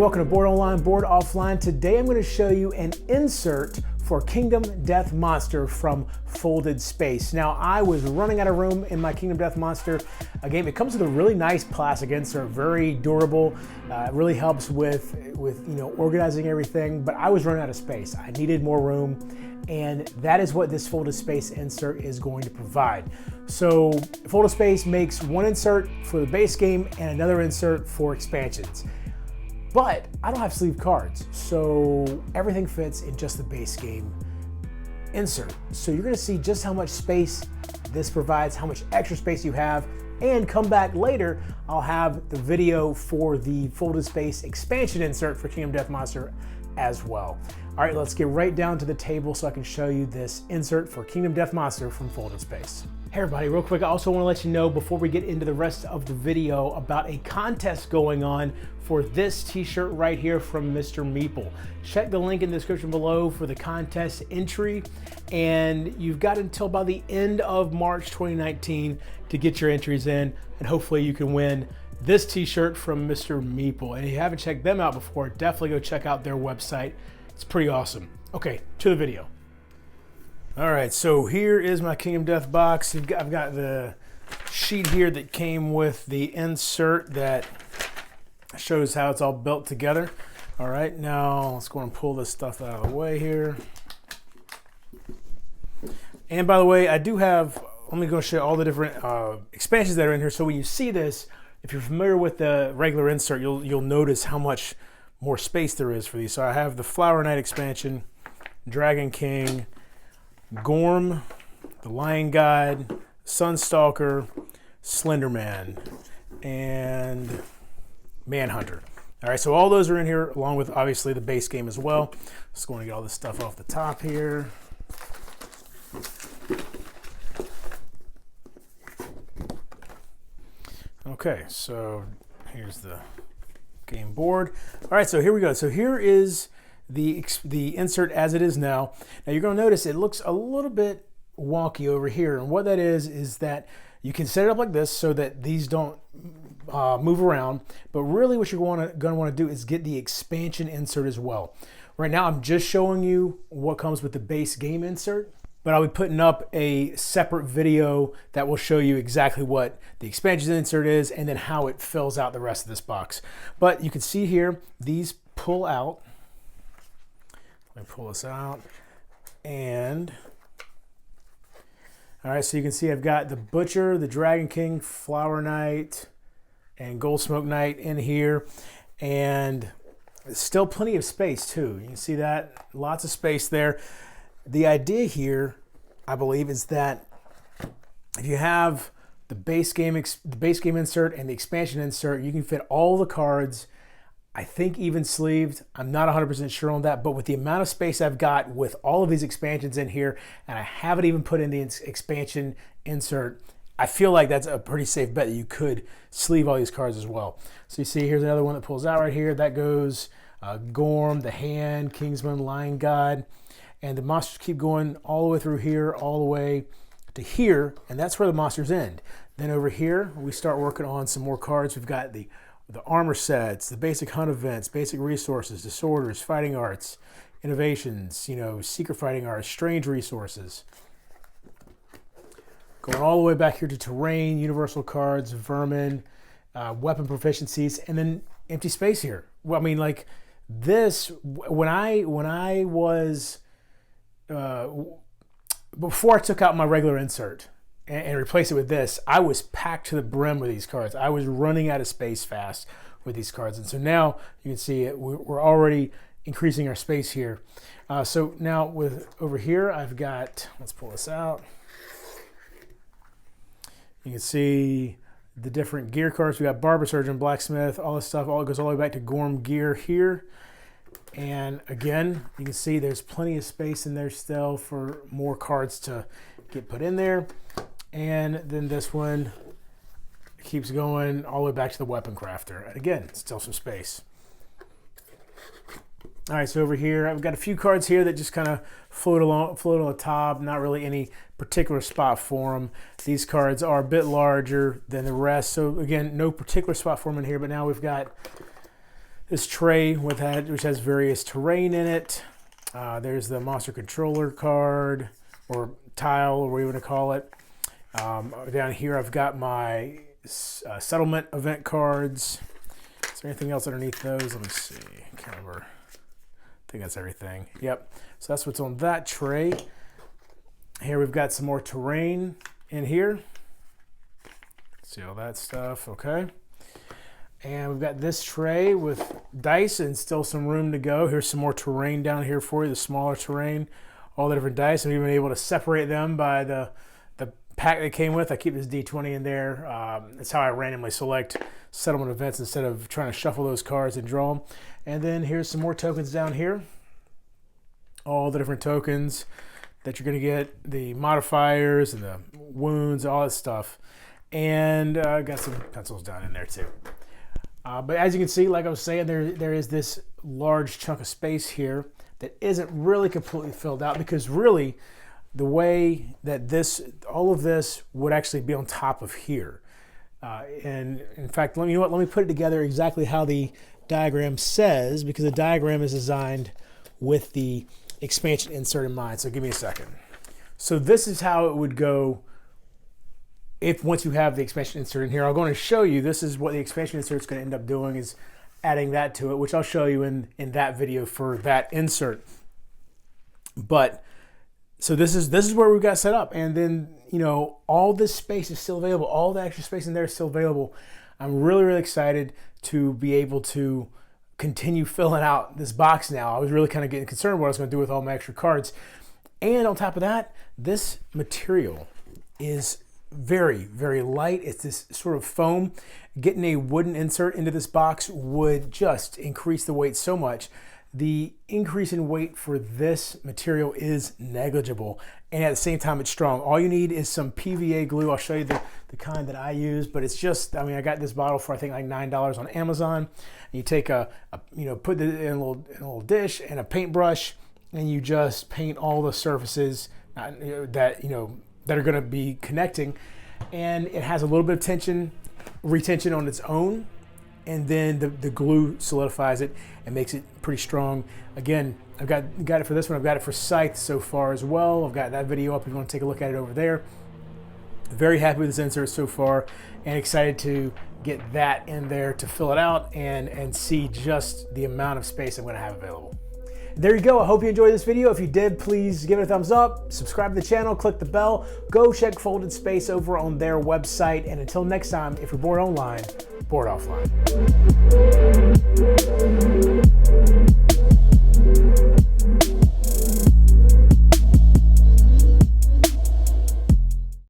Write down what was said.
welcome to Board Online, Board Offline. Today I'm going to show you an insert for Kingdom Death Monster from Folded Space. Now, I was running out of room in my Kingdom Death Monster game. It comes with a really nice plastic insert, very durable. It really helps with organizing everything, but I was running out of space. I needed more room, and that is what this Folded Space insert is going to provide. So Folded Space makes one insert for the base game and another insert for expansions. But I don't have sleeve cards, so everything fits in just the base game insert. So you're gonna see just how much space this provides, how much extra space you have, and come back later, I'll have the video for the Folded Space expansion insert for Kingdom Death Monster as well. All right, let's get right down to the table so I can show you this insert for Kingdom Death Monster from Folded Space. Hey everybody, real quick, I also want to let you know before we get into the rest of the video about a contest going on for this t-shirt right here from Mr. Meeple. Check the link in the description below for the contest entry, and you've got until by the end of March 2019 to get your entries in, and hopefully you can win this t-shirt from Mr. Meeple. And if you haven't checked them out before, definitely go check out their website. It's pretty awesome. Okay, to the video. All right, so here is my Kingdom Death box. I've got the sheet here that came with the insert that shows how it's all built together. All right, now let's go and pull this stuff out of the way here. And by the way, I do have, let me go show you all the different expansions that are in here. So when you see this, if you're familiar with the regular insert, you'll notice how much more space there is for these. So I have the Flower Knight expansion, Dragon King, Gorm, the Lion God, Sunstalker, Slenderman, and Manhunter. All right, so all those are in here along with obviously the base game as well. Just going to get all this stuff off the top here. Okay, so here's the game board. All right, so here we go. So here is the insert as it is now. Now you're going to notice it looks a little bit wonky over here, and what that is that you can set it up like this so that these don't move around, but really what you're going to want to do is get the expansion insert as well. Right now I'm just showing you what comes with the base game insert, but I'll be putting up a separate video that will show you exactly what the expansion insert is and then how it fills out the rest of this box. But you can see here, these pull out. Let me pull this out, and all right, so you can see I've got the Butcher, the Dragon King, Flower Knight, and Gold Smoke Knight in here, and still plenty of space too. You can see that, lots of space there. The idea here, I believe, is that if you have the base game insert and the expansion insert, you can fit all the cards. I think even sleeved. I'm not 100% sure on that, but with the amount of space I've got with all of these expansions in here, and I haven't even put in the expansion insert, I feel like that's a pretty safe bet that you could sleeve all these cards as well. So you see here's another one that pulls out right here. That goes Gorm, the Hand, Kingsman, Lion God, and the monsters keep going all the way through here, all the way to here, and that's where the monsters end. Then over here, we start working on some more cards. We've got the armor sets, the basic hunt events, basic resources, disorders, fighting arts, innovations, secret fighting arts, strange resources. Going all the way back here to terrain, universal cards, vermin, weapon proficiencies, and then empty space here. Well, I mean, like this, when I was, before I took out my regular insert, and replace it with this, I was packed to the brim with these cards. I was running out of space fast with these cards. And so now you can see it, we're already increasing our space here. So now with over here, I've got, let's pull this out. You can see the different gear cards. We got Barber Surgeon, Blacksmith, all this stuff, all goes all the way back to Gorm Gear here. And again, you can see there's plenty of space in there still for more cards to get put in there. And then this one keeps going all the way back to the Weapon Crafter. And again, still some space. All right, so over here, I've got a few cards here that just kind of float on the top, not really any particular spot for them. These cards are a bit larger than the rest. So again, no particular spot for them in here, but now we've got this tray with that, which has various terrain in it. There's the monster controller card or tile, or whatever you want to call it. Down here I've got my settlement event cards. Is there anything else underneath those? Let me see. I can't remember. I think that's everything. Yep. So that's what's on that tray. Here we've got some more terrain in here. See all that stuff. Okay. And we've got this tray with dice and still some room to go. Here's some more terrain down here for you, the smaller terrain, all the different dice. And we've been able to separate them by the pack they came with. I keep this D20 in there. That's how I randomly select settlement events instead of trying to shuffle those cards and draw them. And then here's some more tokens down here. All the different tokens that you're going to get, the modifiers and the wounds, all that stuff. And I got some pencils down in there too. But as you can see, like I was saying, there is this large chunk of space here that isn't really completely filled out, because really the way that all of this would actually be on top of here. And in fact, let me put it together exactly how the diagram says, because the diagram is designed with the expansion insert in mind. So give me a second. So this is how it would go once you have the expansion insert in here. I'm going to show you, this is what the expansion insert is going to end up doing, is adding that to it, which I'll show you in that video for that insert. But so this is where we've got set up, and then all this space is still available. All the extra space in there is still available. I'm really excited to be able to continue filling out this box now. I was really kind of getting concerned what I was going to do with all my extra cards. And on top of that, this material is very light. It's this sort of foam. Getting a wooden insert into this box would just increase the weight so much. The increase in weight for this material is negligible, and at the same time it's strong. All you need is some PVA glue. I'll show you the kind that I use, but it's just, I got this bottle for I think like $9 on Amazon. You take put it in a little dish and a paintbrush, and you just paint all the surfaces that are going to be connecting, and it has a little bit of retention on its own, and then the glue solidifies it and makes it pretty strong. Again, I've got it for this one. I've got it for Scythe so far as well. I've got that video up if you want to take a look at it over there. Very happy with this insert so far, and excited to get that in there to fill it out and see just the amount of space I'm going to have available. There you go. I hope you enjoyed this video. If you did, please give it a thumbs up, subscribe to the channel, click the bell, go check Folded Space over on their website. And until next time, if you're bored online, board offline.